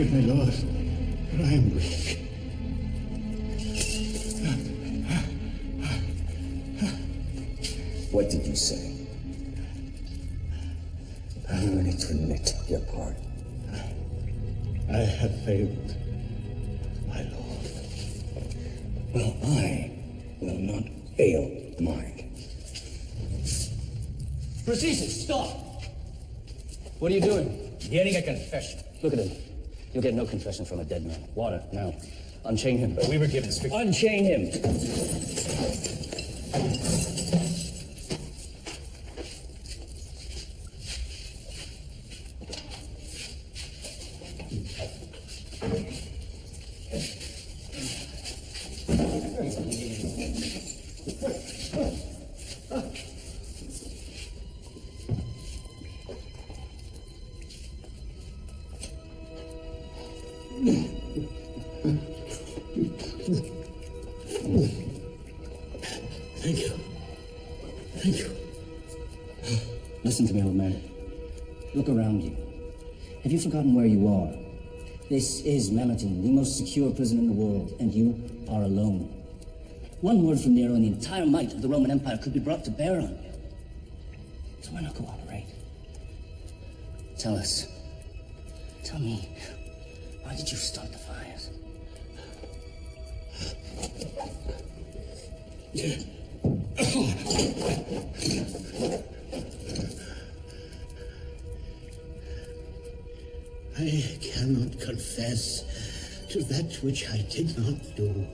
Forgive me, Lord, for I am weak. What did you say? Are you ready to admit your part? I have failed, my Lord. Well, I will not fail mine. Proceedings, stop! What are you doing? Getting a confession. Look at him. You'll get no confession from a dead man. Water, now. Unchain him. But we were given strict... Unchain him! Thank you. Thank you. Listen to me, old man. Look around you. Have you forgotten where you are? This is Melitene, the most secure prison in the world, and you are alone. One word from Nero and the entire might of the Roman Empire could be brought to bear on you. So why not cooperate? Tell us. Tell me, why did you start the fires? I cannot confess to that which I did not do.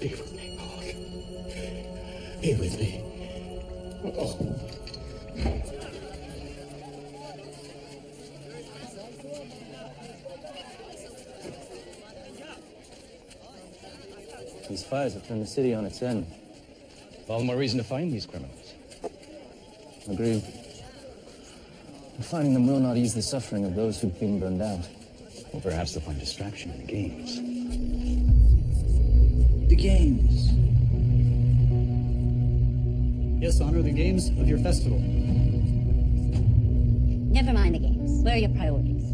Be with me, Lord. Be with me. These fires have turned the city on its end. All the more reason to find these criminals. Agreed. And finding them will not ease the suffering of those who've been burned out. Or perhaps they'll find distraction in the games. The games. Yes, honor the games of your festival. Never mind the games. Where are your priorities?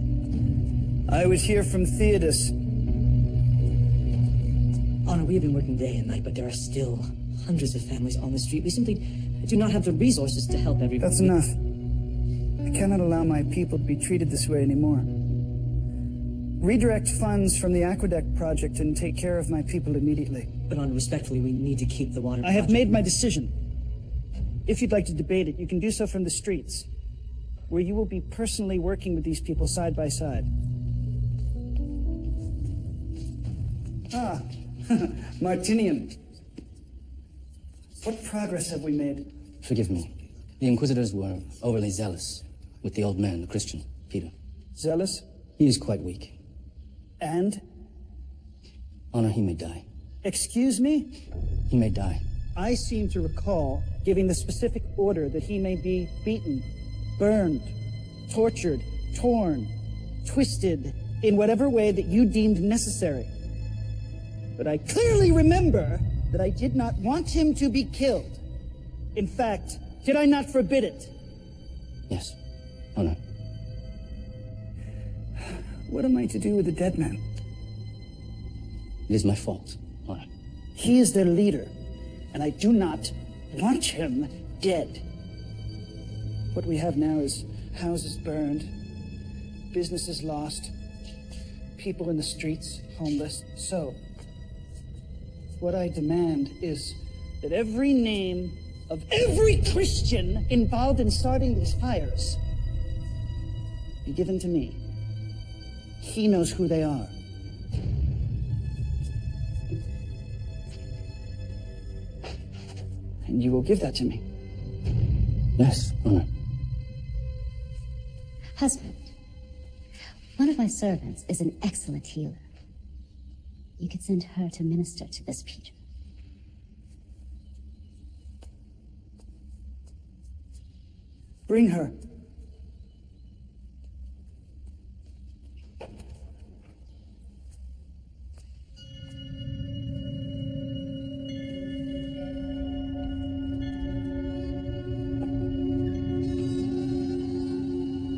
I was here from Theodos. Honor, we have been working day and night, but there are still hundreds of families on the street. We simply do not have the resources to help everyone. That's enough. I cannot allow my people to be treated this way anymore. Redirect funds from the Aqueduct project and take care of my people immediately. But Honor, respectfully, we need to keep the water I have made my decision. If you'd like to debate it, you can do so from the streets, where you will be personally working with these people side by side. Ah, Martinian. What progress have we made? Forgive me. The Inquisitors were overly zealous with the old man, the Christian, Peter. Zealous? He is quite weak. And? Honor, he may die. Excuse me? He may die. I seem to recall giving the specific order that he may be beaten, burned, tortured, torn, twisted, in whatever way that you deemed necessary. But I clearly remember that I did not want him to be killed. In fact, did I not forbid it? Yes, Honor. What am I to do with the dead man? It is my fault, Honor. He is their leader, and I do not want him dead. What we have now is houses burned, businesses lost, people in the streets, homeless. So, what I demand is that every name of every Christian involved in starting these fires be given to me. He knows who they are. And you will give that to me. Yes, Honor. Husband, one of my servants is an excellent healer. You could send her to minister to this Peter. Bring her.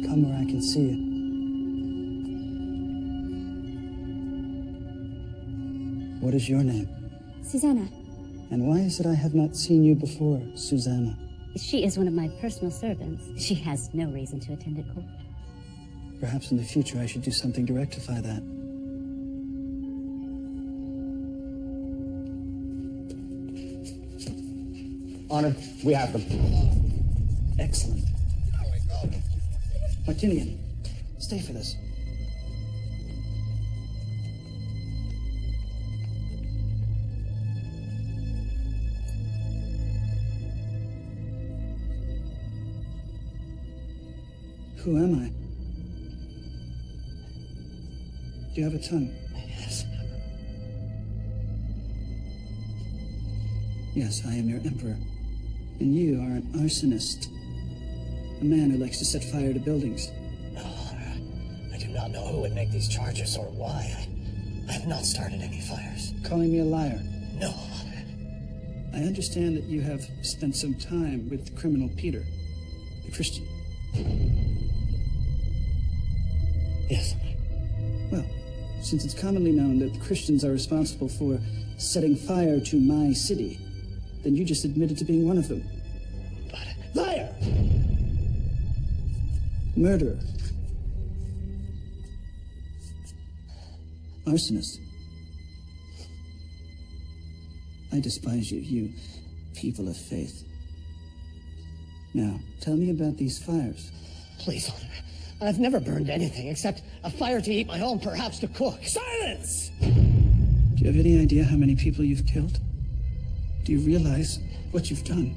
Come where I can see you. What is your name? Susanna. And why is it I have not seen you before, Susanna? She is one of my personal servants. She has no reason to attend at court. Perhaps in the future I should do something to rectify that. Honor, we have them. Excellent. Martinian, stay for this. Who am I? Do you have a tongue? Yes. Yes, I am your emperor. And you are an arsonist. A man who likes to set fire to buildings. No, I do not know who would make these charges or why. I have not started any fires. Calling me a liar. No. I understand that you have spent some time with the criminal Peter, the Christian. Yes. Well, since it's commonly known that the Christians are responsible for setting fire to my city, then you just admitted to being one of them. But liar! Murderer. Arsonist. I despise you, you people of faith. Now, tell me about these fires. Please, Honor. I've never burned anything except a fire to eat my own, perhaps to cook. Silence! Do you have any idea how many people you've killed? Do you realize what you've done?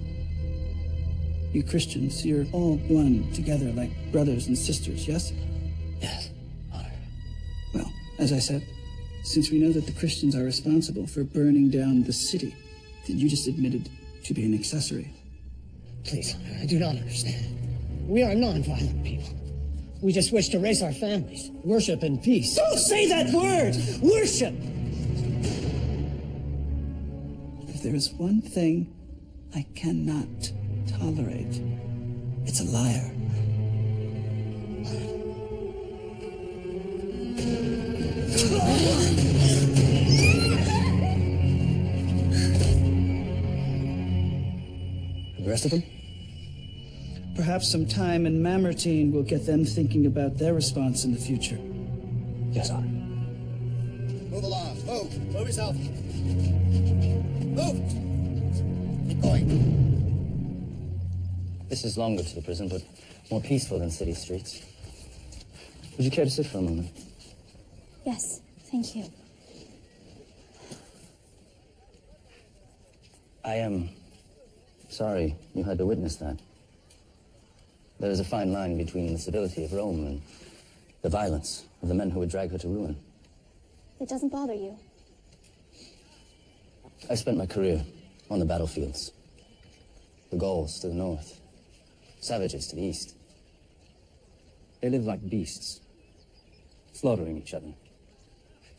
You Christians, you're all one together like brothers and sisters, yes? Yes, Honor. Well, as I said, since we know that the Christians are responsible for burning down the city, then you just admitted to being an accessory. Please, Honor, I do not understand. We are non-violent people. We just wish to raise our families, worship in peace. Don't say that word! Worship! If there is one thing I cannot tolerate, it's a liar. The rest of them? Perhaps some time in Mamertine will get them thinking about their response in the future. Yes, Honor. Move along. Move. Move yourself. Move. Keep going. This is longer to the prison, but more peaceful than city streets. Would you care to sit for a moment? Yes, thank you. I am sorry you had to witness that. There is a fine line between the civility of Rome and the violence of the men who would drag her to ruin. It doesn't bother you. I spent my career on the battlefields. The Gauls to the north, savages to the east. They live like beasts, slaughtering each other,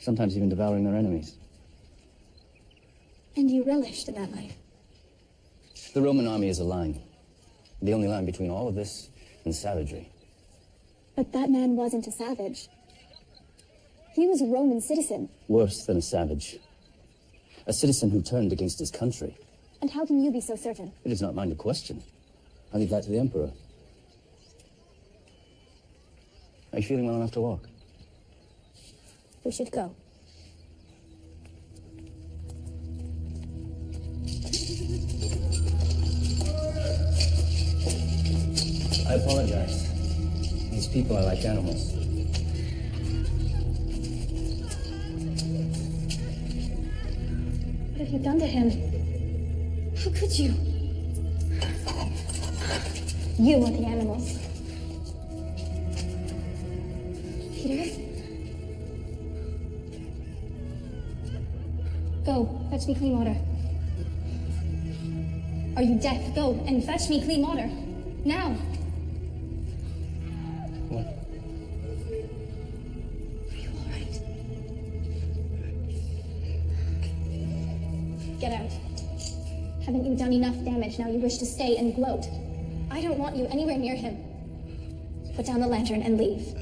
sometimes even devouring their enemies. And you relished in that life? The Roman army is a line, the only line between all of this and savagery. But that man wasn't a savage. He was a Roman citizen. Worse than a savage. A citizen who turned against his country. And how can you be so certain? It is not mine to question. I leave that to the Emperor. Are you feeling well enough to walk? We should go. I apologize. These people are like animals. What have you done to him? How could you? You are the animals. Peter? Go, fetch me clean water. Are you deaf? Go and fetch me clean water. Now! Get out. Haven't you done enough damage? Now you wish to stay and gloat. I don't want you anywhere near him. Put down the lantern and leave.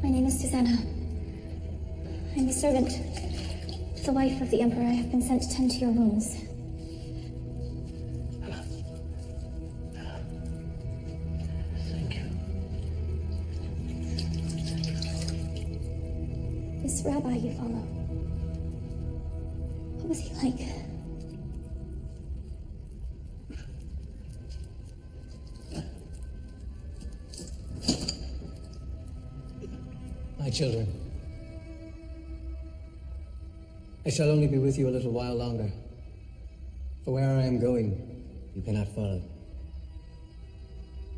My name is Susanna. I'm a servant, the wife of the Emperor. I have been sent to tend to your wounds. Thank you. This rabbi you follow, what was he like? My children, I shall only be with you a little while longer, for where I am going, you cannot follow.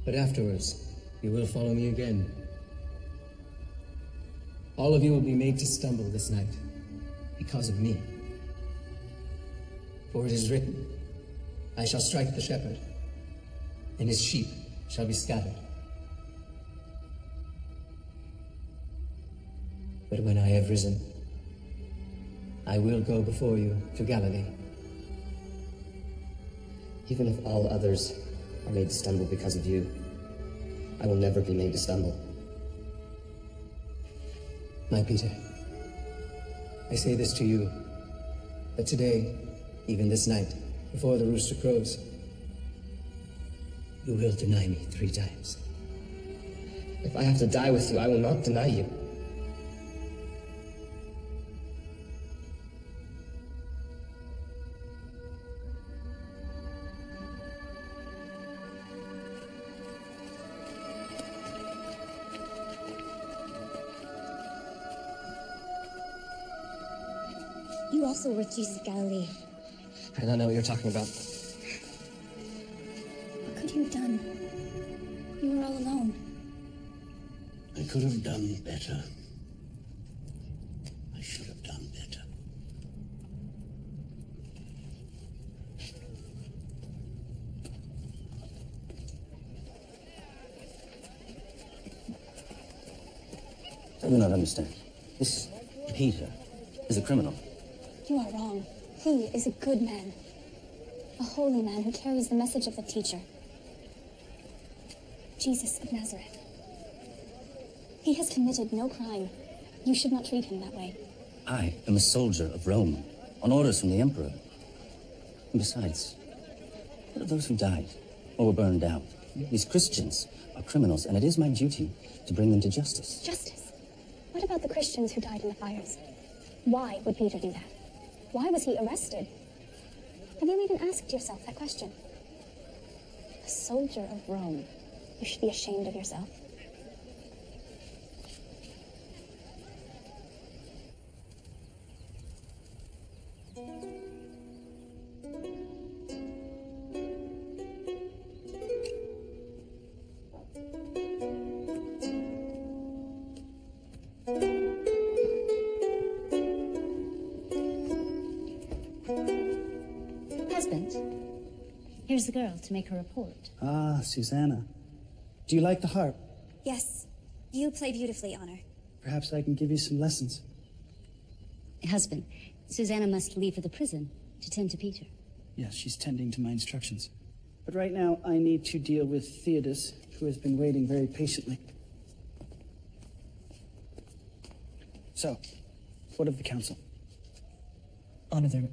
But afterwards, you will follow me again. All of you will be made to stumble this night, because of me. For it is written, I shall strike the shepherd, and his sheep shall be scattered. But when I have risen, I will go before you to Galilee. Even if all others are made to stumble because of you, I will never be made to stumble. My Peter, I say this to you, that today, even this night, before the rooster crows, you will deny me 3 times. If I have to die with you, I will not deny you. You also were Jesus of Galilee. I don't know what you're talking about. What could you have done? You were all alone. I could have done better. I should have done better. I do not understand. This Peter is a criminal. You are wrong. He is a good man. A holy man who carries the message of the teacher. Jesus of Nazareth. He has committed no crime. You should not treat him that way. I am a soldier of Rome, on orders from the Emperor. And besides, what of those who died or were burned out? These Christians are criminals, and it is my duty to bring them to justice. Justice? What about the Christians who died in the fires? Why would Peter do that? Why was he arrested? Have you even asked yourself that question? A soldier of Rome. You should be ashamed of yourself. Husband, here's the girl to make her report. Ah, Susanna. Do you like the harp? Yes, you play beautifully, Honor. Perhaps I can give you some lessons. Husband, Susanna must leave for the prison to tend to Peter. Yes, she's tending to my instructions. But right now, I need to deal with Theodos, who has been waiting very patiently. So, what of the council? Honor, there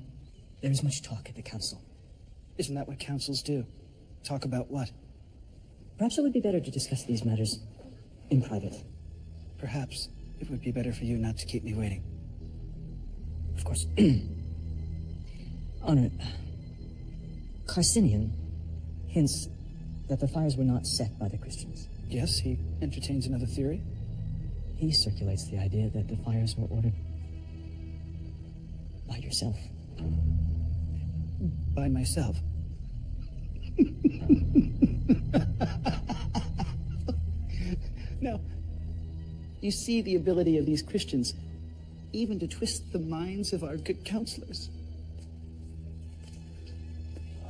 is much talk at the council. Isn't that what councils do? Talk about what? Perhaps it would be better to discuss these matters in private. Perhaps it would be better for you not to keep me waiting. Of course. Honor, Carcinian hints that the fires were not set by the Christians. Yes, he entertains another theory. He circulates the idea that the fires were ordered by yourself. By myself. Now, you see the ability of these Christians even to twist the minds of our good counselors.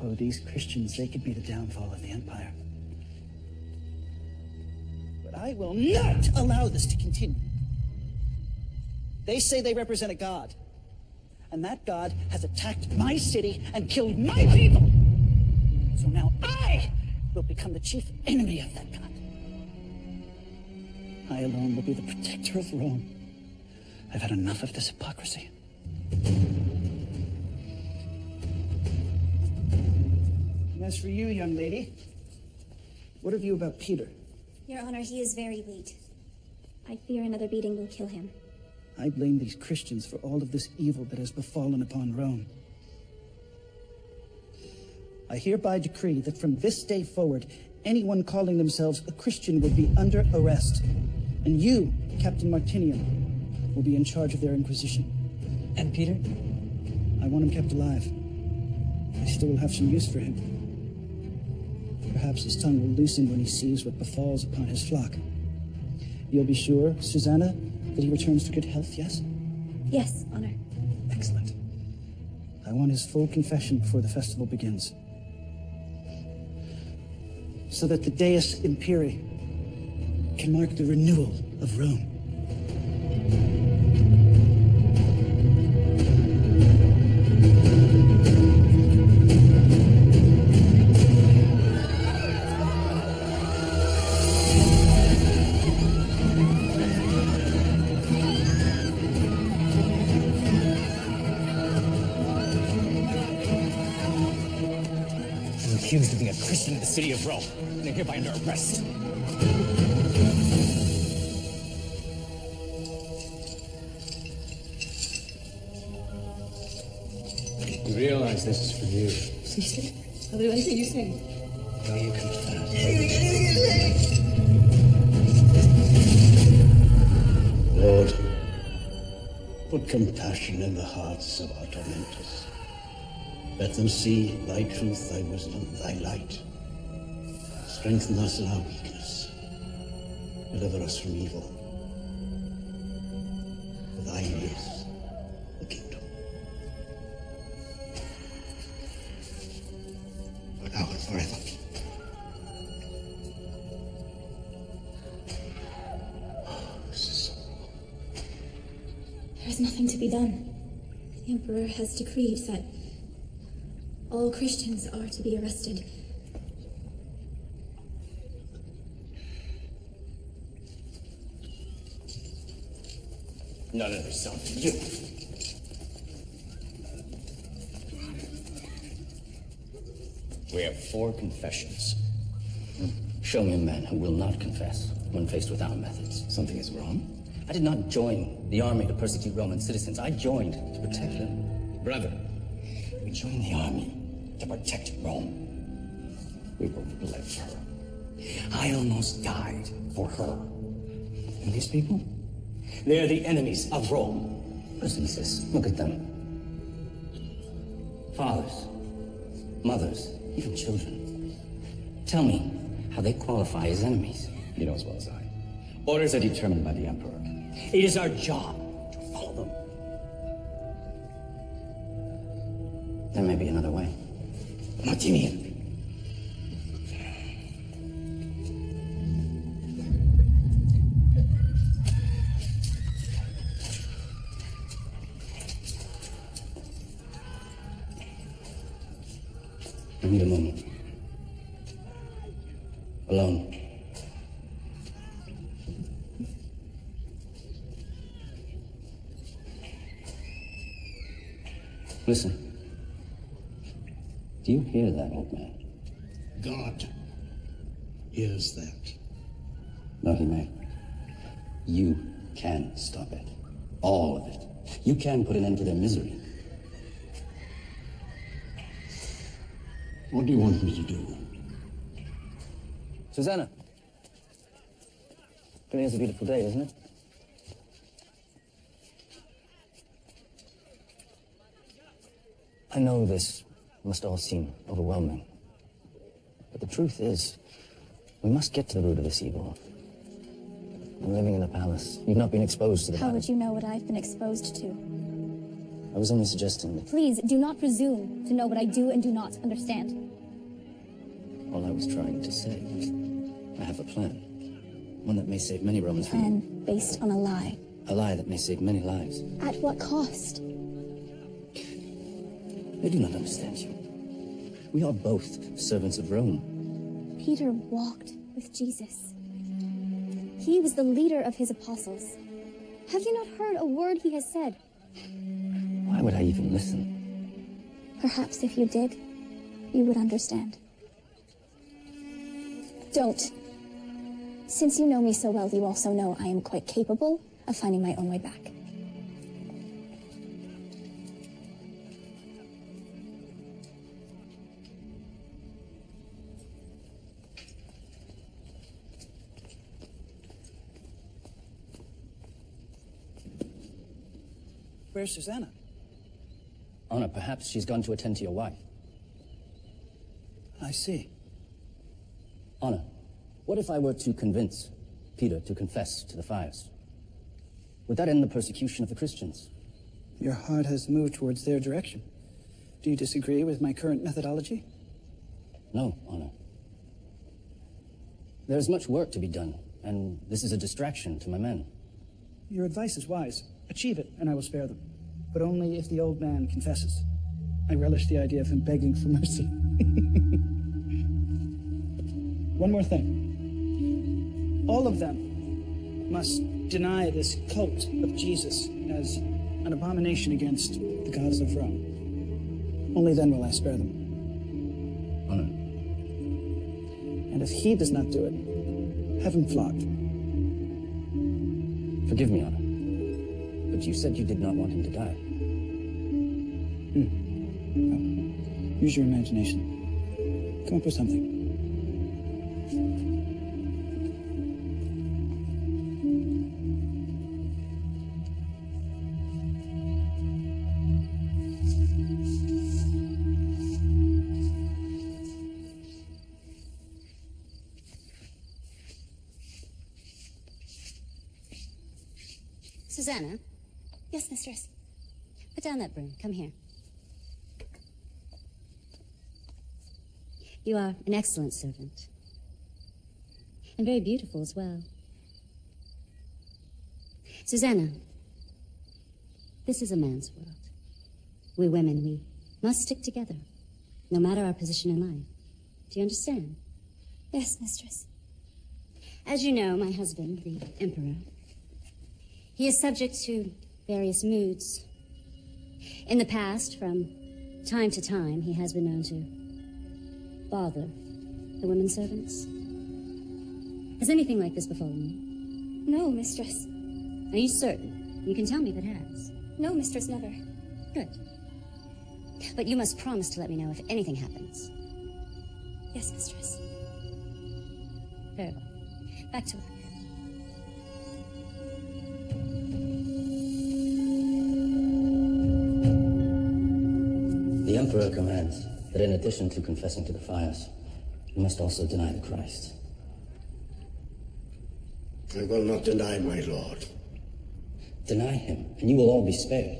Oh, these Christians, they could be the downfall of the empire. But I will not allow this to continue. They say they represent a god, and that god has attacked my city and killed my people. So now I will become the chief enemy of that god. I alone will be the protector of Rome. I've had enough of this hypocrisy. And as for you, young lady, what have you about Peter? Your Honor, he is very weak. I fear another beating will kill him. I blame these Christians for all of this evil that has befallen upon Rome. I hereby decree that from this day forward, anyone calling themselves a Christian will be under arrest. And you, Captain Martinian, will be in charge of their inquisition. And Peter? I want him kept alive. I still will have some use for him. Perhaps his tongue will loosen when he sees what befalls upon his flock. You'll be sure, Susanna, that he returns to good health, yes? Yes, Honor. Excellent. I want his full confession before the festival begins. So that the Deus Imperi can mark the renewal of Rome. Accused of being a Christian in the city of Rome, and they're hereby under arrest. You realize this is for you. Seriously? I'll do anything you say. Will you confess? Lord, put compassion in the hearts of our tormentors. Let them see thy truth, thy wisdom, thy light. Strengthen us in our weakness. Deliver us from evil. For thine is the kingdom. For now and forever. This is so wrong. There is nothing to be done. The Emperor has decreed that all Christians are to be arrested. None of this sound for you. We have 4 confessions. Show me a man who will not confess when faced with our methods. Something is wrong. I did not join the army to persecute Roman citizens. I joined to protect them. Brother, We joined the army to protect Rome. we will bled for her. I almost died for her. And these people? They're the enemies of Rome. Listen, sis, look at them. Fathers, mothers, even children. Tell me how they qualify as enemies. You know as well as I. Orders are determined by the Emperor. It is our job to follow them. There may be another way. Martinian. I need a moment. Alone. Listen. Do you hear that, old man? God hears that. No, he may. You can stop it. All of it. You can put an end to their misery. What do you want me to do? Susanna. Today is a beautiful day, isn't it? I know this must all seem overwhelming. But the truth is, we must get to the root of this evil. I'm living in the palace. You've not been exposed to the How battle. would you know what I've been exposed to? I was only suggesting that Please, do not presume to know what I do and do not understand. all I was trying to say. I have a plan. One that may save many Romans from... And based on a lie. A lie that may save many lives. At what cost? I do not understand you. We are both servants of Rome. Peter walked with Jesus. He was the leader of his apostles. Have you not heard a word he has said? Why would I even listen? Perhaps if you did, you would understand. Don't. Since you know me so well, you also know I am quite capable of finding my own way back. Where's Susanna? Anna, perhaps she's gone to attend to your wife. I see. Anna, what if I were to convince Peter to confess to the fires? Would that end the persecution of the Christians? Your heart has moved towards their direction. Do you disagree with my current methodology? No, Anna. There's much work to be done, and this is a distraction to my men. Your advice is wise. Achieve it, and I will spare them. But only if the old man confesses. I relish the idea of him begging for mercy. One more thing. All of them must deny this cult of Jesus as an abomination against the gods of Rome. Only then will I spare them. Anna. And if he does not do it, have him flogged. Forgive me, Anna. But you said you did not want him to die. Well, use your imagination. Come up with something. Susanna, Yes, mistress. put down that broom. Come here. You are an excellent servant. And very beautiful as well. Susanna, this is a man's world. We women, we must stick together, no matter our position in life. Do you understand? Yes, mistress. As you know, my husband, the Emperor, he is subject to various moods. In the past, from time to time, he has been known to bother the women servants. Has anything like this befallen you? No, mistress. Are you certain? You can tell me if it has. No, mistress, never. Good. But you must promise to let me know if anything happens. Yes, mistress. Very well. Back to work. The Emperor commands that in addition to confessing to the fires, you must also deny the Christ. I will not deny my Lord. Deny him, and you will all be spared.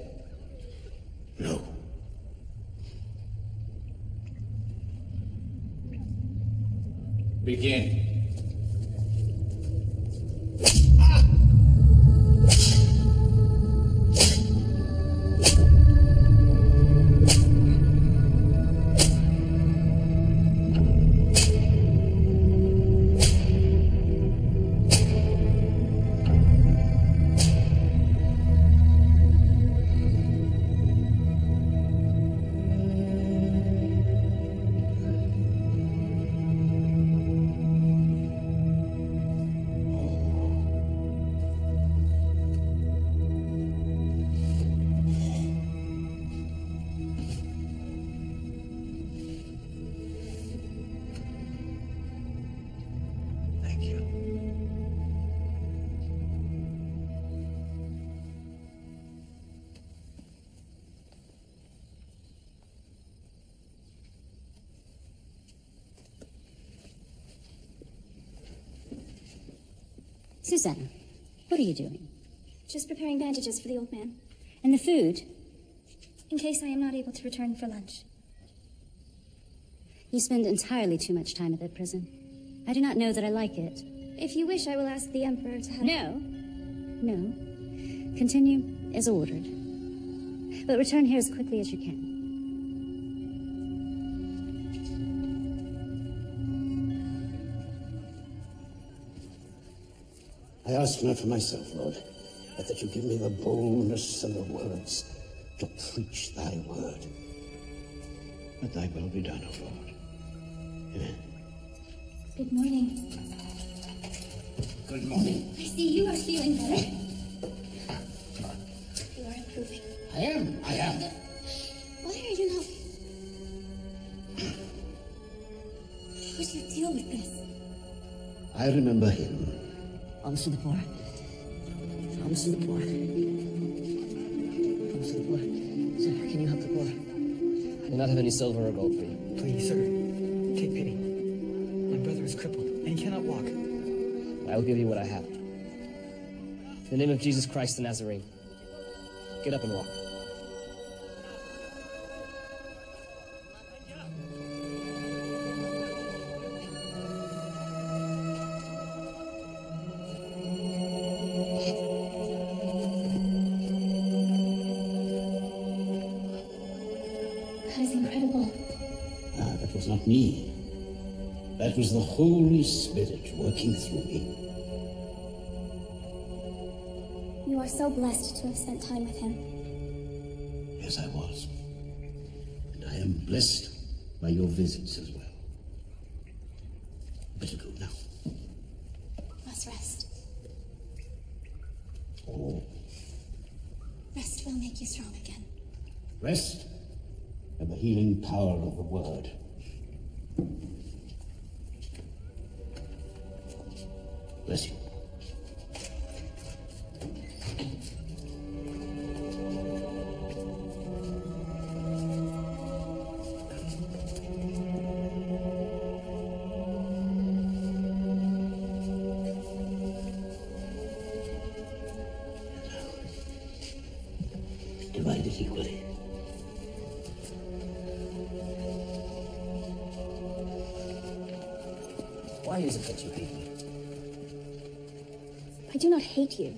No. Begin. Thank you. Susanna, what are you doing? Just preparing bandages for the old man. And the food? In case I am not able to return for lunch. You spend entirely too much time at that prison. I do not know that I like it. If you wish, I will ask the Emperor to have... No. No. Continue as ordered. But return here as quickly as you can. I ask not for myself, Lord, but that you give me the boldness and the words to preach thy word. Let thy will be done, O Lord. Amen. Good morning. Good morning. I see you are feeling better. You are improving. I am. Why are you not... How do you deal with this? I remember him. Alms to the poor. Alms to the poor. Alms to the poor. Sir, can you help the poor? I do not have any silver or gold for you. Please, sir, take pity. My brother is crippled and cannot walk. I will give you what I have. In the name of Jesus Christ the Nazarene, get up and walk. That is incredible. That was not me. That was the Holy Spirit working through me. You are so blessed to have spent time with him. Yes, I was. And I am blessed by your visits as well. Better go now. Must rest. Oh, Rest will make you strong again. rest and the healing power of the word. Bless you. Divided equally. Why is it that you hate me? I do not hate you.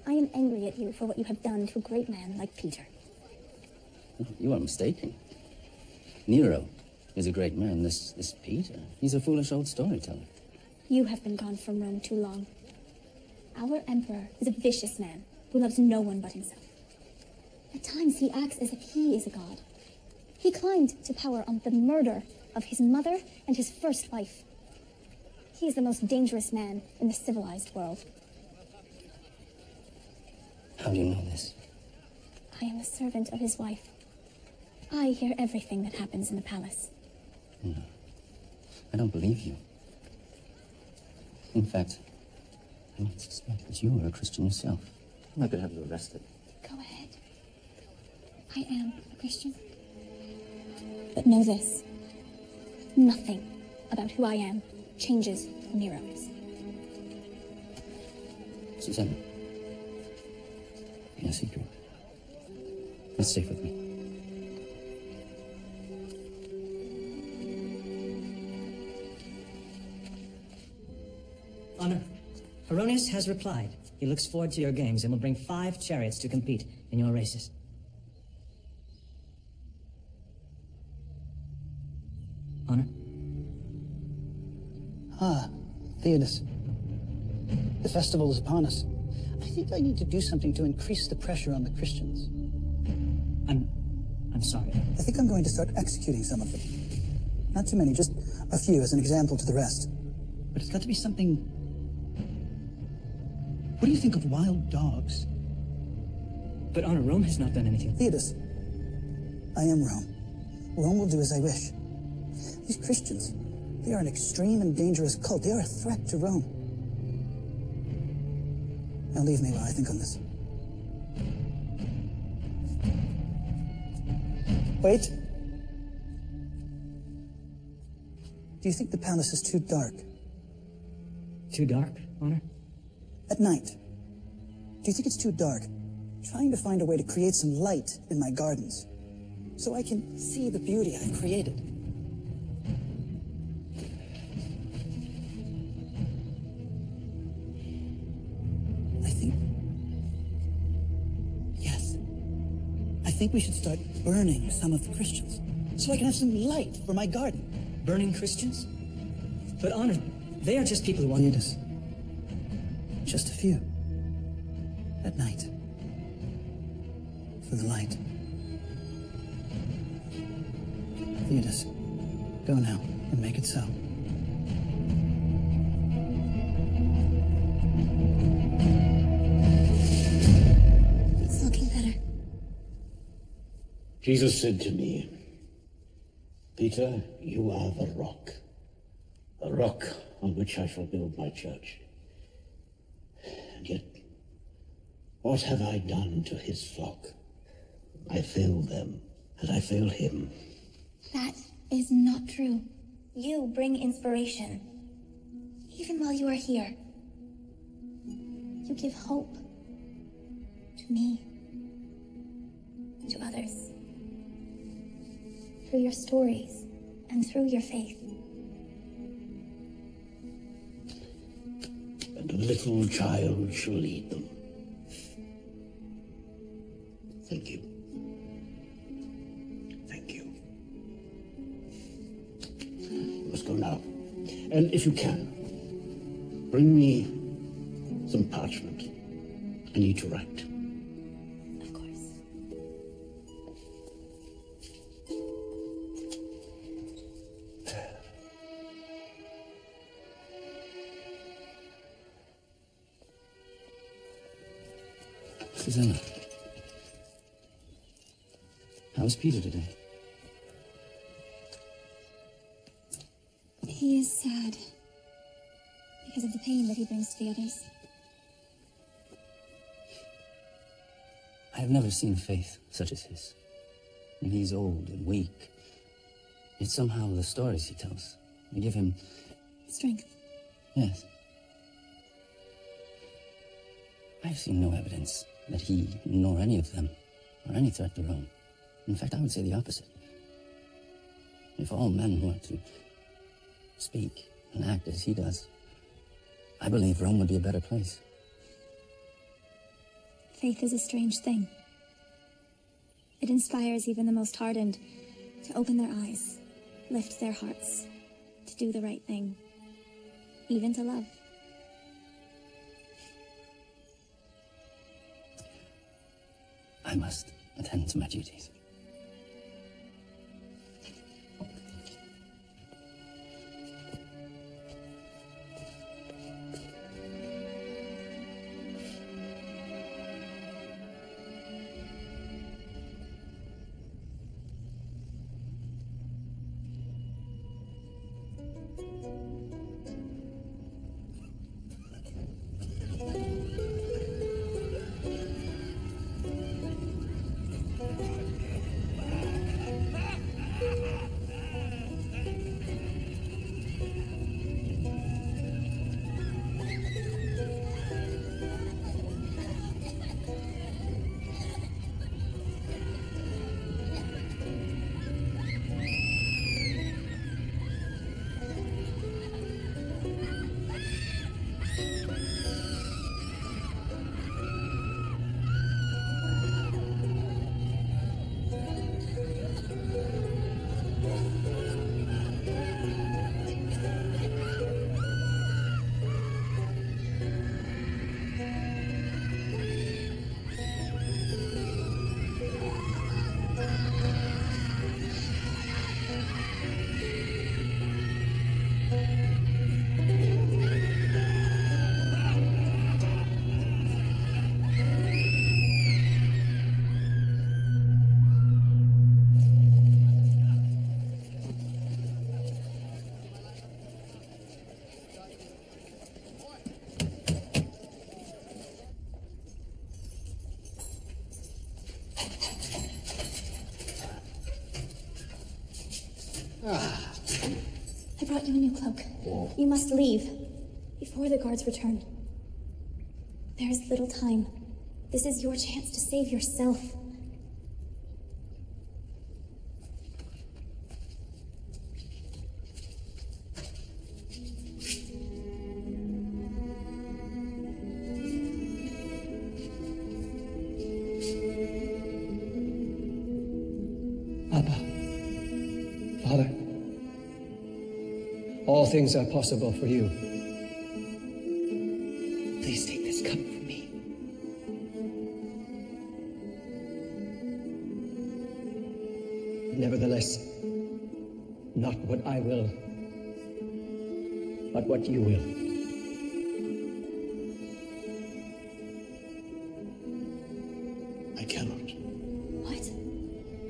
I am angry at you for what you have done to a great man like Peter. You are mistaken. Nero is a great man. This Peter, he's a foolish old storyteller. You have been gone from Rome too long. Our emperor is a vicious man who loves no one but himself. At times he acts as if he is a god. He climbed to power on the murder of his mother and his first wife. He is the most dangerous man in the civilized world. How do you know this? I am a servant of his wife. I hear everything that happens in the palace. No, I don't believe you. In fact, I might suspect that you are a Christian yourself. I could have you arrested. Go ahead. I am a Christian. But know this. Nothing about who I am changes who Nero is. Susanna, in a secret. It's safe with me. Honor, Heronius has replied. He looks forward to your games and will bring 5 chariots to compete in your races. Honor? Ah, Theodos. The festival is upon us. I think I need to do something to increase the pressure on the Christians. I'm sorry. I think I'm going to start executing some of them. Not too many, just a few as an example to the rest. But it's got to be something... What do you think of wild dogs? But Honor, Rome has not done anything. Theodos, I am Rome. Rome will do as I wish. These Christians, they are an extreme and dangerous cult. They are a threat to Rome. Now leave me while I think on this. Wait. Do you think the palace is too dark? Too dark, Honor? At night. Do you think it's too dark? trying to find a way to create some light in my gardens, so I can see the beauty I've created. I think we should start burning some of the Christians, so I can have some light for my garden. Burning Christians? But Honor, they are just people who want us. Just a few. At night. For the light. Theodos, go now and make it so. It's looking better. Jesus said to me, Peter, you are the rock on which I shall build my church. And yet, what have I done to his flock? I failed them, and I failed him. That is not true. You bring inspiration. Even while you are here. You give hope. To me. To others. Through your stories, and through your faith. And a little child shall lead them. Thank you. Thank you. You must go now. And if you can, bring me some parchment. I need to write. Of course. Susanna, how's Peter today? He is sad because of the pain that he brings to the others. I have never seen faith such as his. And he's old and weak. Yet somehow the stories he tells, they give him... strength. Yes. I've seen no evidence that he, nor any of them, are any threat to Rome. In fact, I would say the opposite. If all men were to speak and act as he does, I believe Rome would be a better place. Faith is a strange thing. It inspires even the most hardened to open their eyes, lift their hearts, to do the right thing, even to love. I must attend to my duties. I brought you a new cloak. You must leave before the guards return. There is little time. This is your chance to save yourself. Abba, Father, all things are possible for you. Please take this cup from me. Nevertheless, not what I will, but what you will. I cannot. What?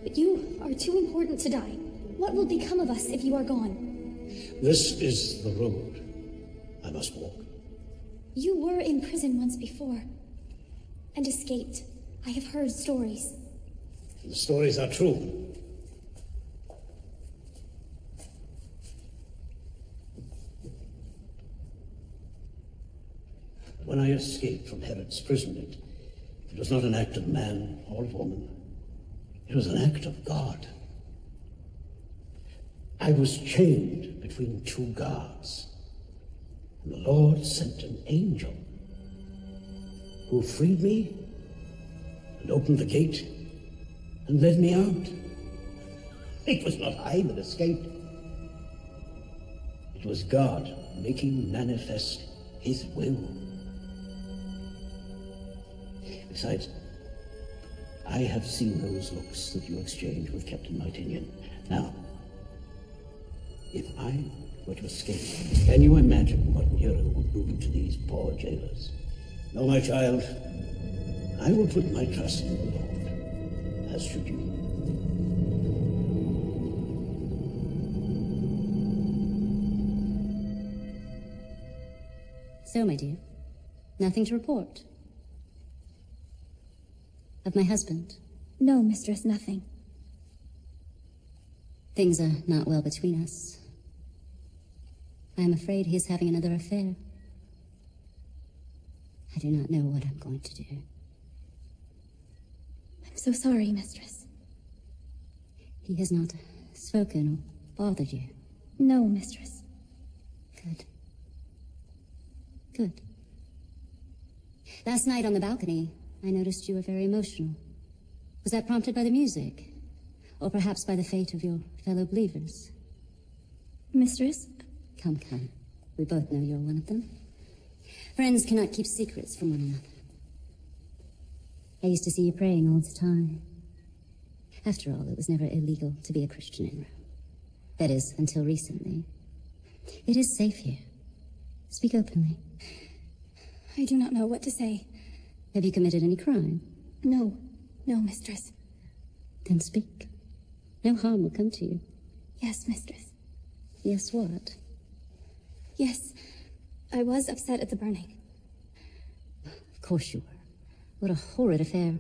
But you are too important to die. What will become of us if you are gone? This is the road I must walk. You were in prison once before and escaped. I have heard stories. The stories are true. When I escaped from Herod's prison, it was not an act of man or of woman. It was an act of God. I was chained between two guards, and the Lord sent an angel who freed me and opened the gate and led me out. It was not I that escaped. It was God making manifest his will. Besides, I have seen those looks that you exchanged with Captain Martinian. Now, if I were to escape, can you imagine what Nero would do to these poor jailers? No, my child, I will put my trust in the Lord, as should you. So, my dear, nothing to report? Of my husband? No, mistress, nothing. Things are not well between us. I am afraid he is having another affair. I do not know what I'm going to do. I'm so sorry, mistress. He has not spoken or bothered you? No, mistress. Good. Good. Last night on the balcony, I noticed you were very emotional. Was that prompted by the music? Or perhaps by the fate of your fellow believers? Mistress? Come, come. We both know you're one of them. Friends cannot keep secrets from one another. I used to see you praying all the time. After all, it was never illegal to be a Christian in Rome. That is, until recently. It is safe here. Speak openly. I do not know what to say. Have you committed any crime? No. No, mistress. Then speak. No harm will come to you. Yes, mistress. Yes, what? Yes, I was upset at the burning. Of course you were. What a horrid affair.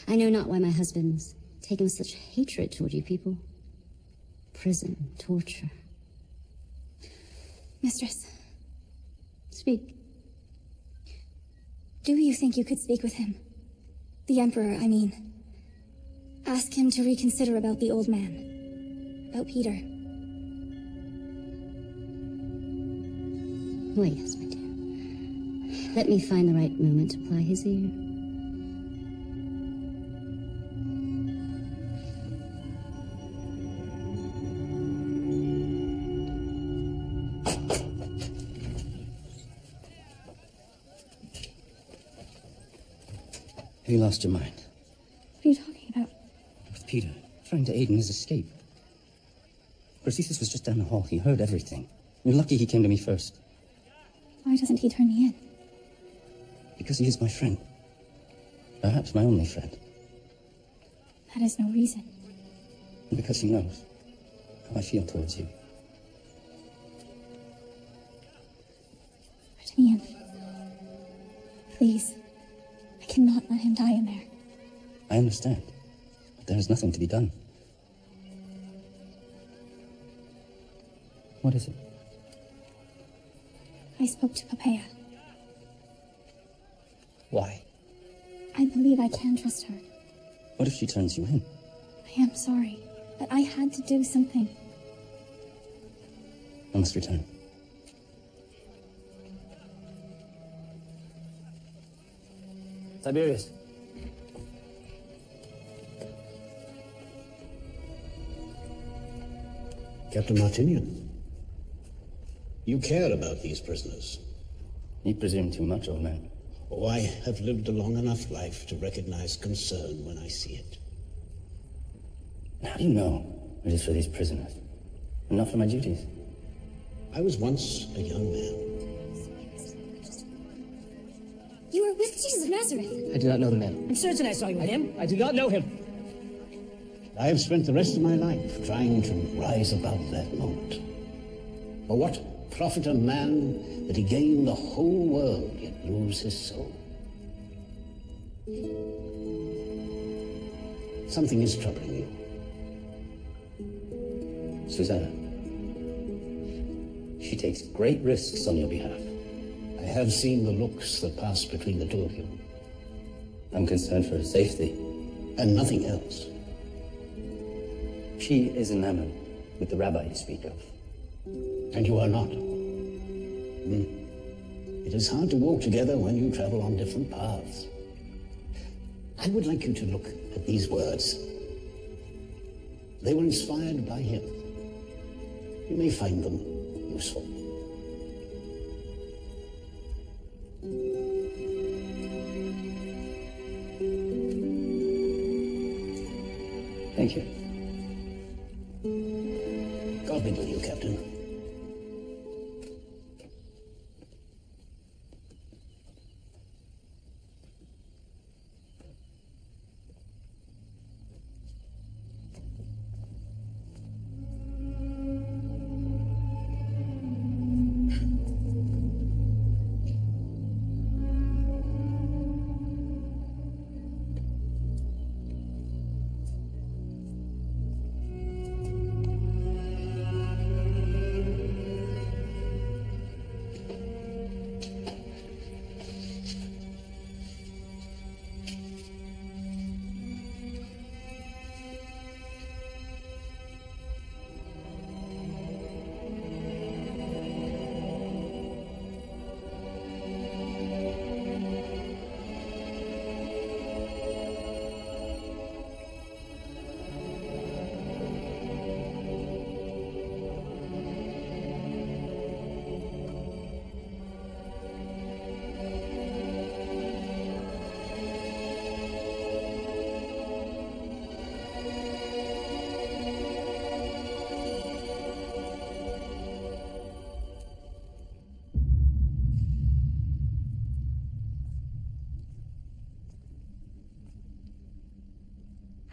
I know not why my husband's taken such hatred toward you people. Prison, torture. Mistress. Speak. Do you think you could speak with him? The Emperor, I mean. Ask him to reconsider about the old man. About Peter. Oh, yes, my dear. Let me find the right moment to ply his ear. Have you lost your mind? What are you talking about? With Peter, trying to aid in his escape. Perseus was just down the hall. He heard everything. You're lucky he came to me first. Why doesn't he turn me in? Because he is my friend. Perhaps my only friend. That is no reason. And because he knows how I feel towards you. Let me in. Please. I cannot let him die in there. I understand. But there is nothing to be done. What is it? I spoke to Popea. Why? I believe I can trust her. What if she turns you in? I am sorry, but I had to do something. I must return. Tiberius. Captain Martinian, you care about these prisoners. You presume too much, old man. Oh, I have lived a long enough life to recognize concern when I see it. How do you know it is for these prisoners, and not for my duties? I was once a young man. You were with Jesus of Nazareth. I do not know the man. I'm certain I saw you with him. I do not know him. I have spent the rest of my life trying to rise above that moment. For what profit a man that he gain the whole world yet lose his soul? Something is troubling you. Susanna. She takes great risks on your behalf. I have seen the looks that pass between the two of you. I'm concerned for her safety. And nothing else. She is enamored with the rabbi you speak of. And you are not. It is hard to walk together when you travel on different paths. I would like you to look at these words. They were inspired by him. You may find them useful. Thank you. God be with you, Captain.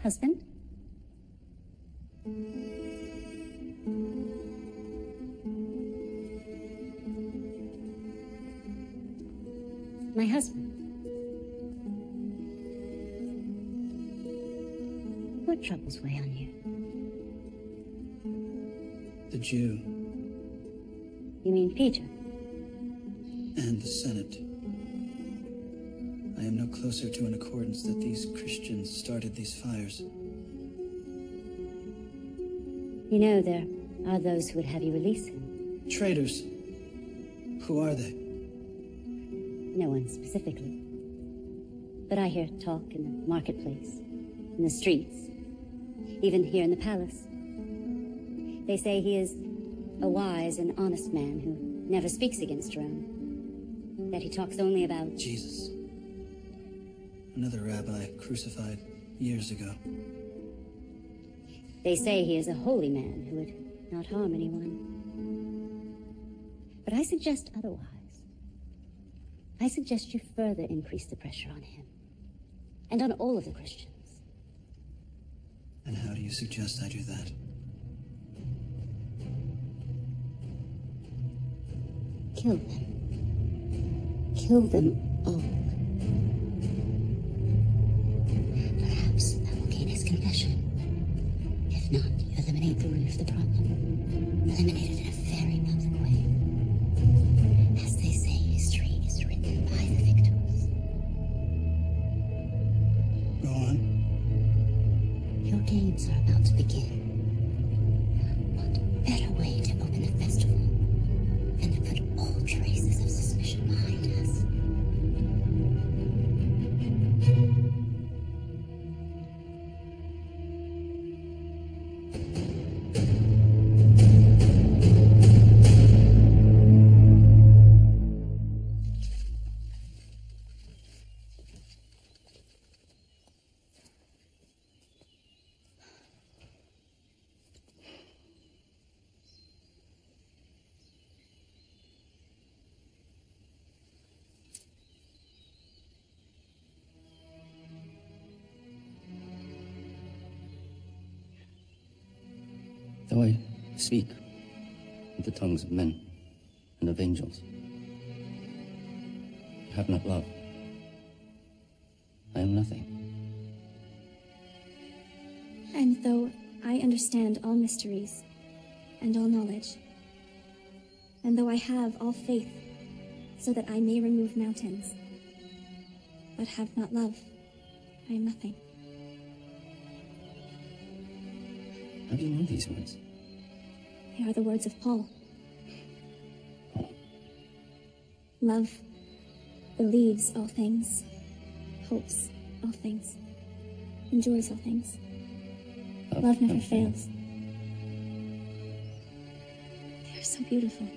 Husband? My husband. What troubles weigh on you? The Jew You mean Peter? and the Senate. I am no closer to an accordance that these Christians started these fires. You know, there are those who would have you release him. Traitors. Who are they? No one specifically. But I hear talk in the marketplace, in the streets, even here in the palace. They say he is a wise and honest man who never speaks against Rome, that he talks only about Jesus. Another rabbi crucified years ago. They say he is a holy man who would not harm anyone. But I suggest otherwise. I suggest you further increase the pressure on him, and on all of the Christians. And how do you suggest I do that? Kill them. Kill them all. Perhaps that will gain his confession. If not, you eliminate the root of the problem. Eliminate it in a very public way. As they say, history is written by the victors. games are about to begin. What better way to open the festival than to put all traces of suspicion behind us? Though I speak with the tongues of men and of angels, I have not love. I am nothing. And though I understand all mysteries and all knowledge, and though I have all faith so that I may remove mountains, but have not love, I am nothing. How do you know these words? They are the words of Paul. Love believes all things, hopes all things, enjoys all things. Love never fails. They are so beautiful.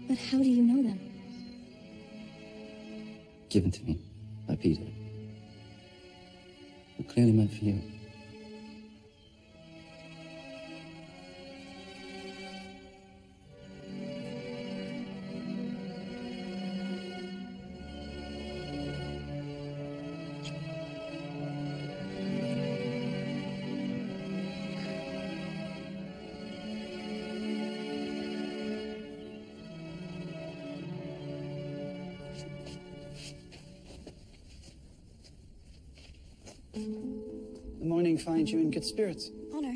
But how do you know them? Given to me by Peter, who clearly meant for you. The morning finds you in good spirits. Honor.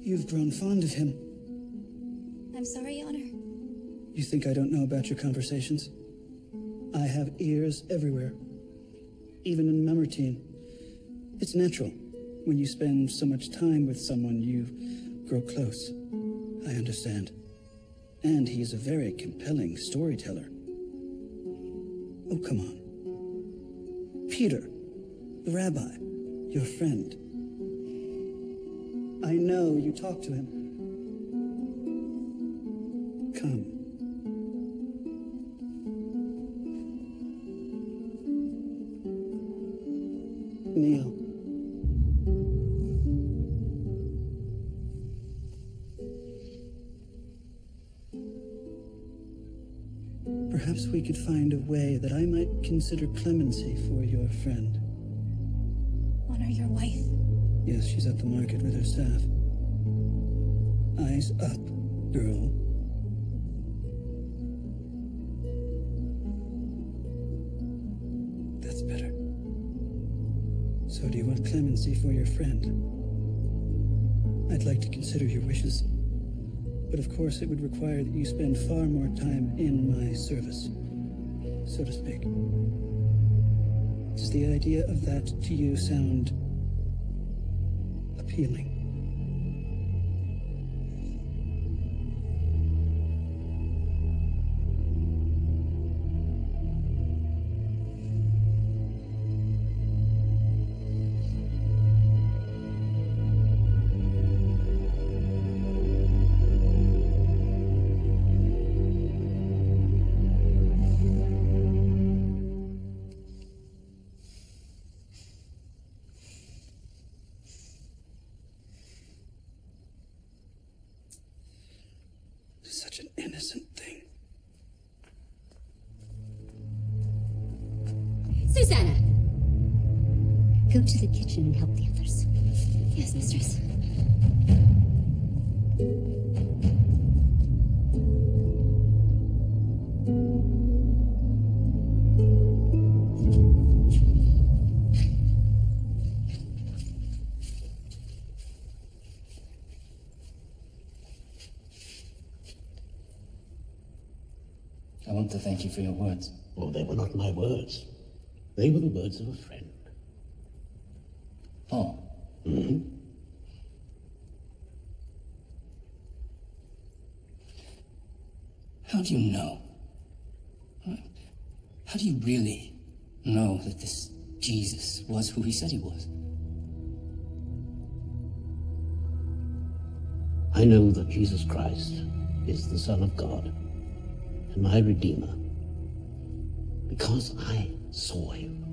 You've grown fond of him. I'm sorry, Honor. You think I don't know about your conversations? I have ears everywhere, even in my routine. It's natural. When you spend so much time with someone, you grow close. I understand. And he is a very compelling storyteller. Oh, come on. Peter, the rabbi, your friend. I know you talk to him. Come. Kneel. Perhaps we could find a way that I might consider clemency for your friend. Honor your wife. Yes, she's at the market with her staff. Eyes up, girl. That's better. So do you want clemency for your friend? I'd like to consider your wishes. But of course, it would require that you spend far more time in my service, so to speak. Does the idea of that to you sound appealing? Such an innocent thing. Susanna! Go to the kitchen and help the others. Yes, mistress. I want to thank you for your words. Oh, they were not my words. They were the words of a friend. Paul. Mm-hmm. How do you know? How do you really know that this Jesus was who he said he was? I know that Jesus Christ is the Son of God and my Redeemer because I saw him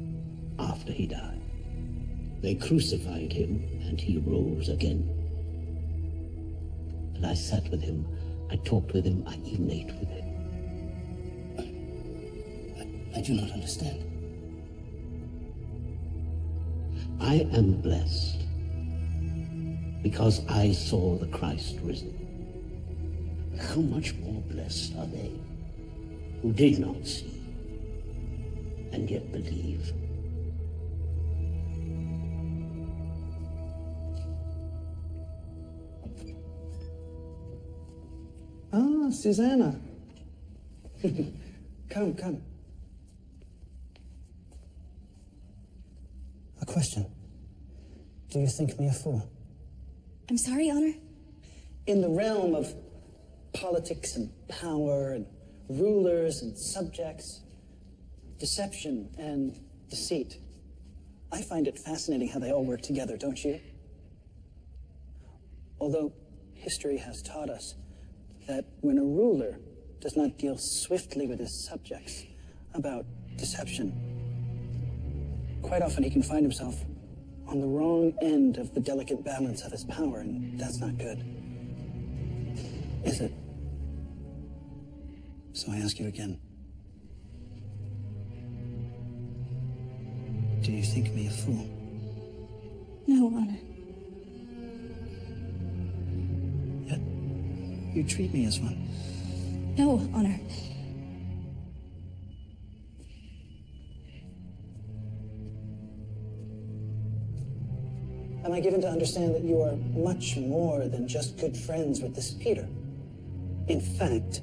after he died. They crucified him and he rose again. And I sat with him, I talked with him, I even ate with him. I do not understand. I am blessed because I saw the Christ risen. How much more blessed are they who did not see and yet believe? Ah, Susanna. Come. A question. Do you think me a fool? I'm sorry, Honor. In the realm of politics and power and rulers and subjects, deception and deceit, I find it fascinating how they all work together, don't you? Although history has taught us that when a ruler does not deal swiftly with his subjects about deception, quite often he can find himself on the wrong end of the delicate balance of his power, and that's not good. Is it? So I ask you again. Do you think me a fool? No, Honor. Yet you treat me as one. No, Honor. Am I given to understand that you are much more than just good friends with this Peter? In fact,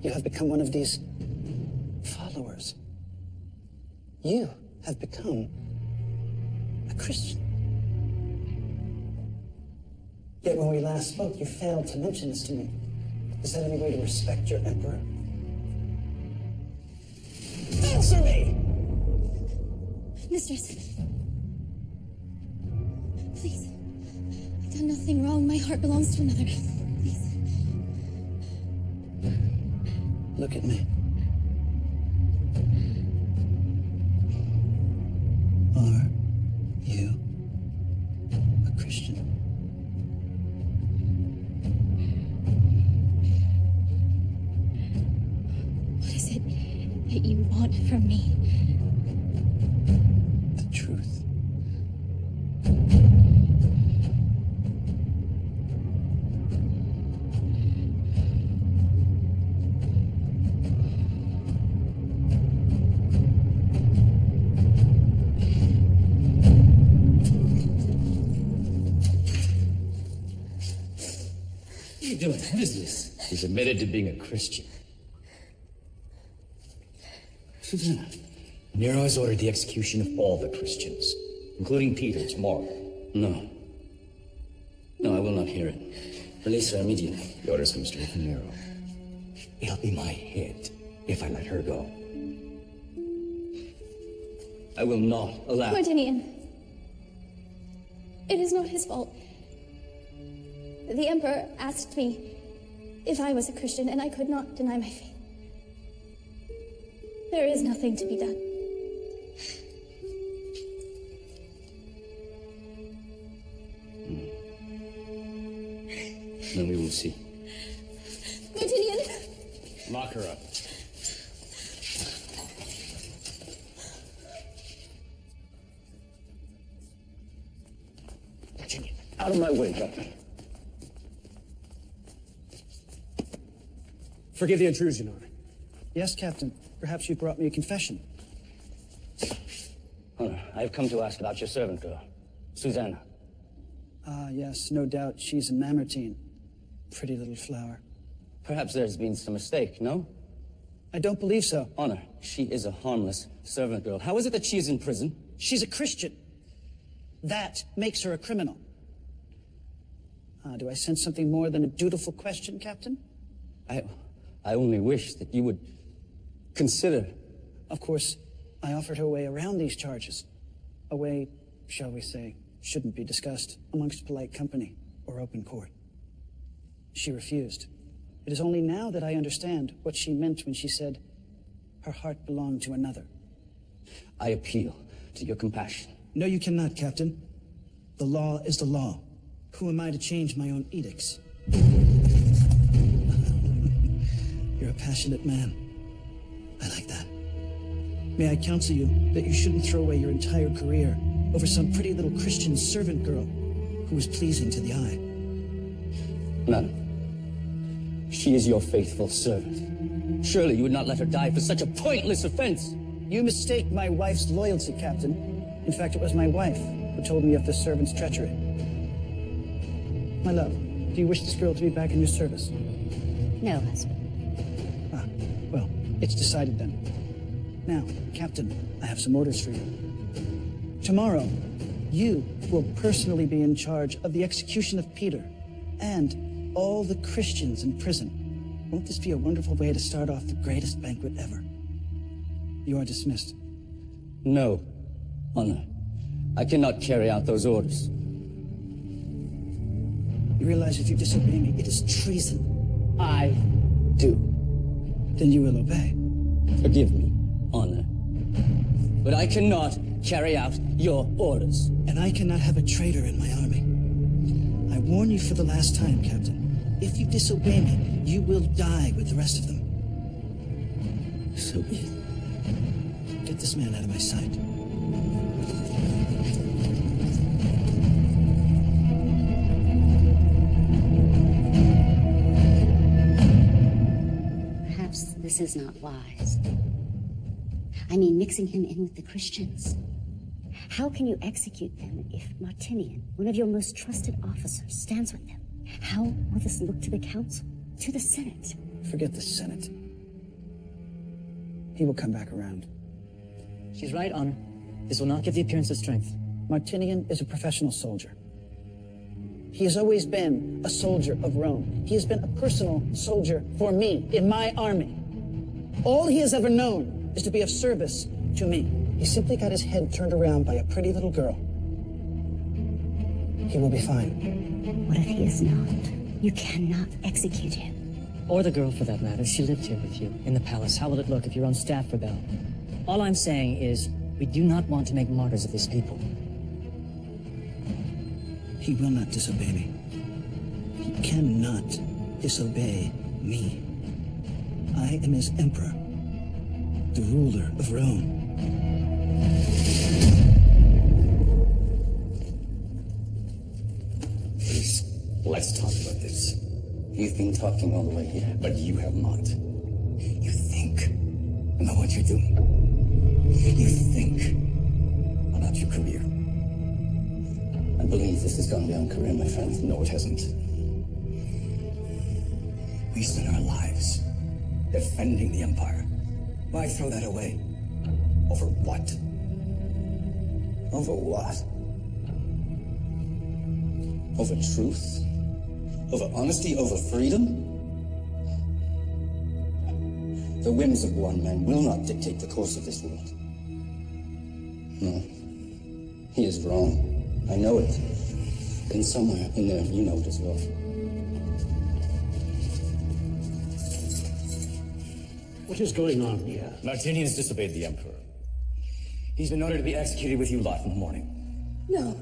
you have become one of these followers. You have become a Christian. Yet when we last spoke, you failed to mention this to me. Is that any way to respect your emperor? Answer me! Mistress. Please. I've done nothing wrong. My heart belongs to another. Please. Look at me. Are you a Christian? What is it that you want from me? The truth. What are you doing? What is this? He's admitted to being a Christian. Susanna. Nero has ordered the execution of all the Christians, including Peter, tomorrow. No. No, I will not hear it. Release her immediately. The orders come straight from Nero. It'll be my head if I let her go. I will not allow... Quintinian. It is not his fault. The Emperor asked me if I was a Christian, and I could not deny my faith. There is nothing to be done. Then we will see. Quintinian! Lock her up. Virginia, out of my way, Doctor. Forgive the intrusion, Honor. Yes, Captain. Perhaps you brought me a confession. Honor, I have come to ask about your servant girl, Susanna. Ah, yes, no doubt. She's a Mamertine. Pretty little flower. Perhaps there's been some mistake, no? I don't believe so. Honor, she is a harmless servant girl. How is it that she is in prison? She's a Christian. That makes her a criminal. Do I sense something more than a dutiful question, Captain? I only wish that you would consider. Of course, I offered her a way around these charges. A way, shall we say, shouldn't be discussed amongst polite company or open court. She refused. It is only now that I understand what she meant when she said her heart belonged to another. I appeal to your compassion. No, you cannot, Captain. The law is the law. Who am I to change my own edicts? You're a passionate man. I like that. May I counsel you that you shouldn't throw away your entire career over some pretty little Christian servant girl who is pleasing to the eye. Madam, she is your faithful servant. Surely you would not let her die for such a pointless offense. You mistake my wife's loyalty, Captain. In fact, it was my wife who told me of the servant's treachery. My love, do you wish this girl to be back in your service? No, husband. Well, it's decided then. Now, Captain, I have some orders for you. Tomorrow, you will personally be in charge of the execution of Peter and all the Christians in prison. Won't this be a wonderful way to start off the greatest banquet ever? You are dismissed. No, Honor. I cannot carry out those orders. You realize if you disobey me, it is treason. I do. Then you will obey. Forgive me, Honor. But I cannot carry out your orders. And I cannot have a traitor in my army. I warn you for the last time, Captain. If you disobey me, you will die with the rest of them. So be it. Get this man out of my sight. Perhaps this is not wise. I mean, mixing him in with the Christians. How can you execute them if Martinian, one of your most trusted officers, stands with them? How will this look to the council, to the Senate? Forget the Senate. He will come back around. She's right, Honor. This will not give the appearance of strength. Martinian is a professional soldier. He has always been a soldier of Rome. He has been a personal soldier for me, in my army. All he has ever known is to be of service to me. He simply got his head turned around by a pretty little girl. He will be fine. What if he is not? You cannot execute him. Or the girl, for that matter. She lived here with you, in the palace. How will it look if your own staff rebel? All I'm saying is, we do not want to make martyrs of these people. He will not disobey me. He cannot disobey me. I am his emperor, the ruler of Rome. Please, let's talk about this. You've been talking all the way here. But you have not. You think about what you're doing. You think about your career. I believe this has gone beyond career, my friend. No, it hasn't. We spent our lives defending the Empire. Why throw that away? Over what? Over what? Over truth? Over honesty? Over freedom? The whims of one man will not dictate the course of this world. No. He is wrong. I know it. And somewhere in there, you know it as well. What is going on here? Martinian has disobeyed the Emperor. He's been ordered to be executed with you lot in the morning. No.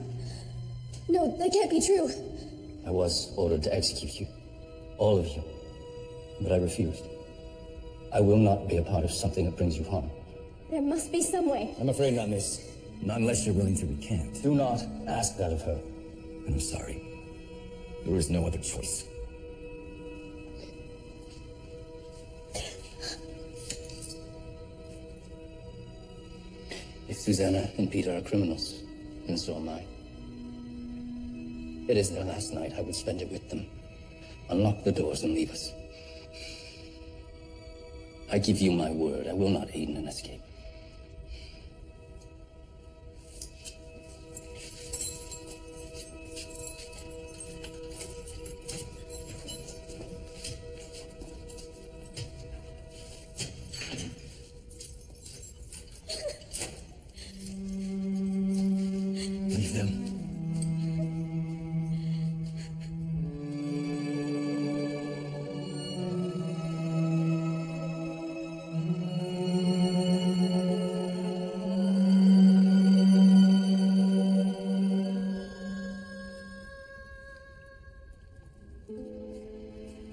No, that can't be true. I was ordered to execute you. All of you. But I refused. I will not be a part of something that brings you harm. There must be some way. I'm afraid not, miss. Not unless you're willing to recant. Do not ask that of her. And I'm sorry. There is no other choice. If Susanna and Peter are criminals, then so am I. It is their last night. I would spend it with them. Unlock the doors and leave us. I give you my word. I will not aid in an escape. Leave them.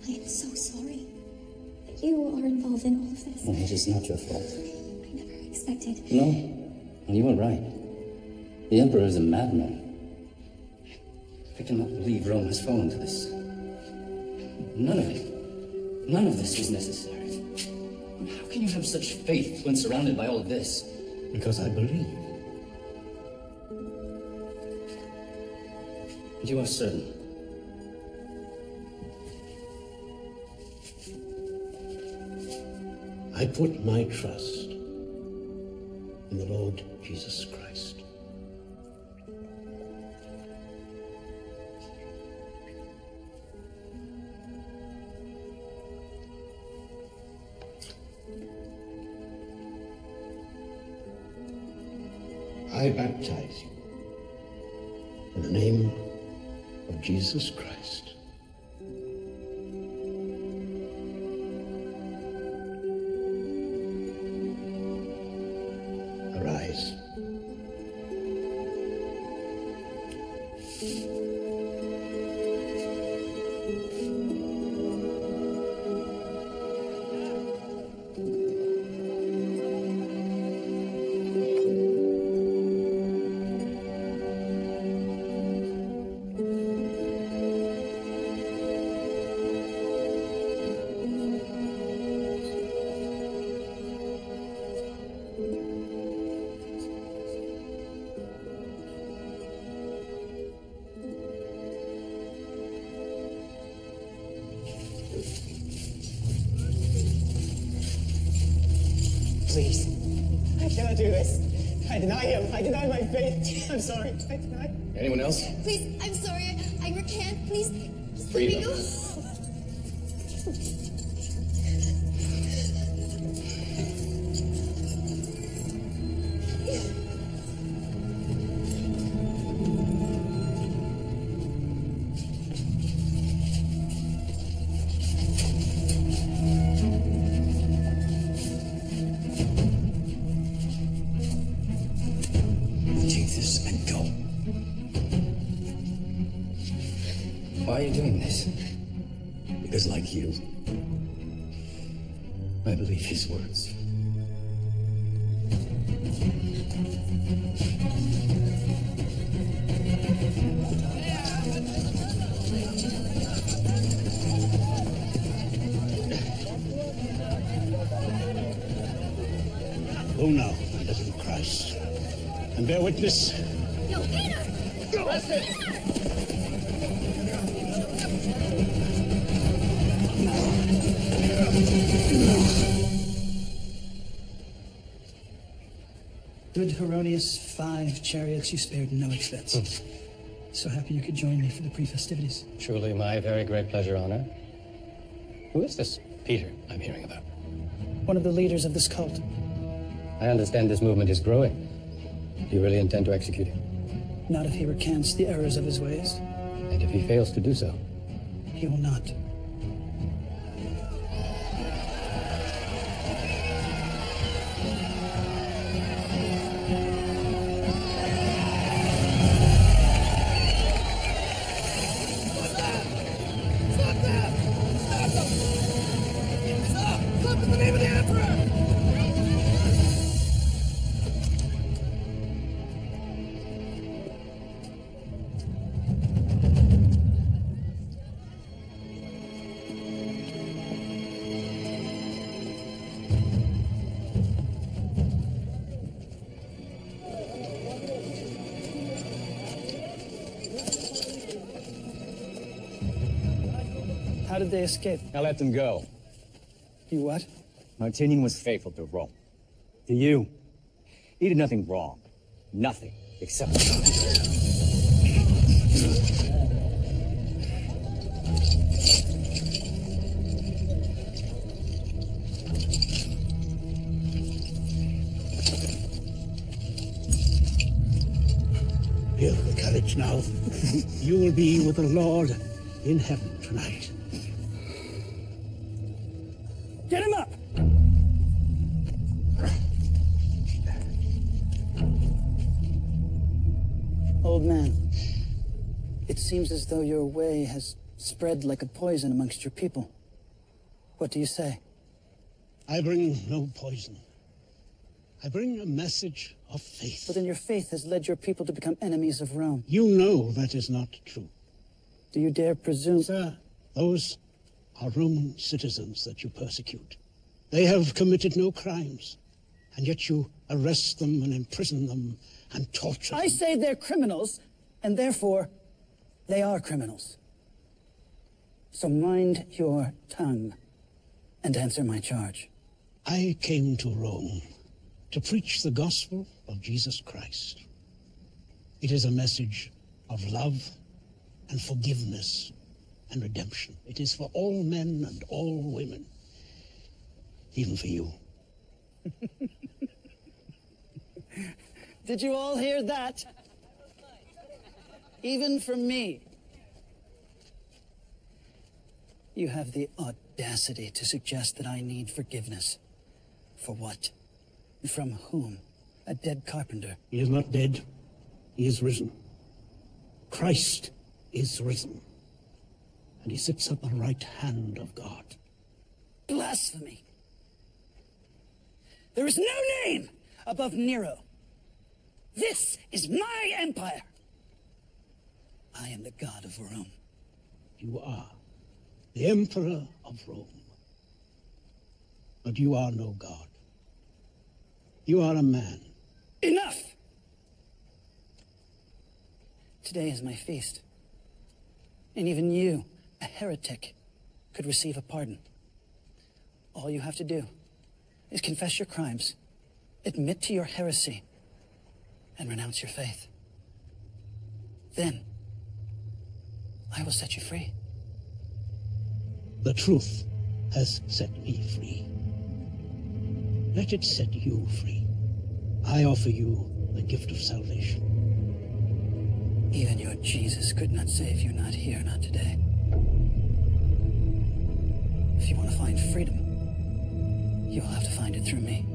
I am so sorry that you are involved in all of this. Well, it is not your fault. I never expected. No, you were right. The Emperor is a madman. I cannot believe Rome has fallen to this. None of this was necessary. How can you have such faith when surrounded by all of this? Because I believe. And you are certain? I put my trust in the Lord Jesus Christ. I baptize you in the name of Jesus Christ. Arise. Please. I cannot do this. I deny him. I deny my faith. I'm sorry. I deny. Anyone else? Please, I'm sorry. I recant. Please, just let Freedom. me go. Take this and go. Why are you doing this? Because like you, I believe his words. Go now, my living Christ, and bear witness. Yo, Peter! Good Heronius, 5 chariots you spared no expense. So happy you could join me for the pre-festivities. Truly my very great pleasure, honor. Who is this Peter I'm hearing about? One of the leaders of this cult. I understand this movement is growing. Do you really intend to execute him? Not if he recants the errors of his ways. And if he fails to do so? He will not. How did they escape? I let them go. You what? Martinian was faithful to Rome. To you, he did nothing wrong. Nothing except... Here, the carriage now. You will be with the Lord in heaven tonight. Get him up! Old man, it seems as though your way has spread like a poison amongst your people. What do you say? I bring no poison. I bring a message of faith. But then your faith has led your people to become enemies of Rome. You know that is not true. Do you dare presume? Sir, those are Roman citizens that you persecute. They have committed no crimes, and yet you arrest them and imprison them and torture them. I say they're criminals, and therefore they are criminals. So mind your tongue and answer my charge. I came to Rome to preach the gospel of Jesus Christ. It is a message of love and forgiveness and redemption. It is for all men and all women, even for you. Did you all hear that? Even from me. You have the audacity to suggest that I need forgiveness. For what? From whom? A dead carpenter. He is not dead. He is risen. Christ is risen. And he sits at the right hand of God. Blasphemy. There is no name above Nero. This is my empire. I am the god of Rome. You are the emperor of Rome. But you are no god. You are a man. Enough! Today is my feast. And even you, a heretic, could receive a pardon. All you have to do is confess your crimes, admit to your heresy, and renounce your faith. Then, I will set you free. The truth has set me free. Let it set you free. I offer you the gift of salvation. Even your Jesus could not save you, not here, not today. If you want to find freedom, you'll have to find it through me.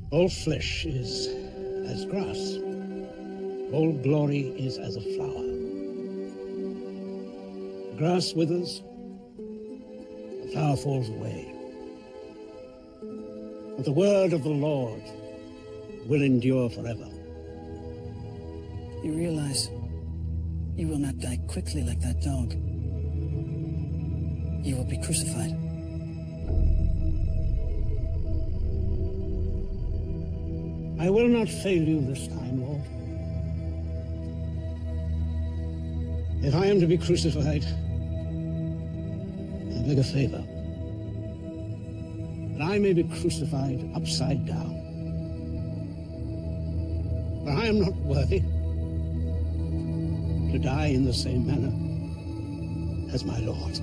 All flesh is as grass. All glory is as a flower. The grass withers, the flower falls away. But the word of the Lord will endure forever. You realize you will not die quickly like that dog. You will be crucified. I will not fail you this time, Lord. If I am to be crucified, I beg a favor. That I may be crucified upside down. For I am not worthy to die in the same manner as my Lord.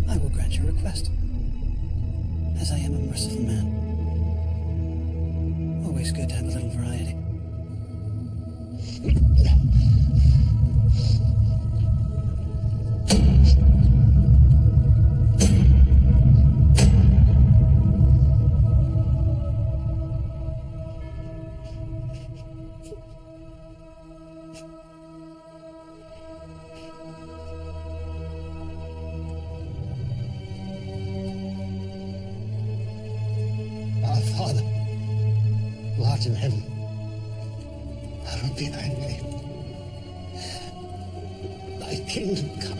I will grant your request, as I am a merciful man. Always good to have a little variety. Our Father, who art in heaven, hallowed be thy name. Thy kingdom come.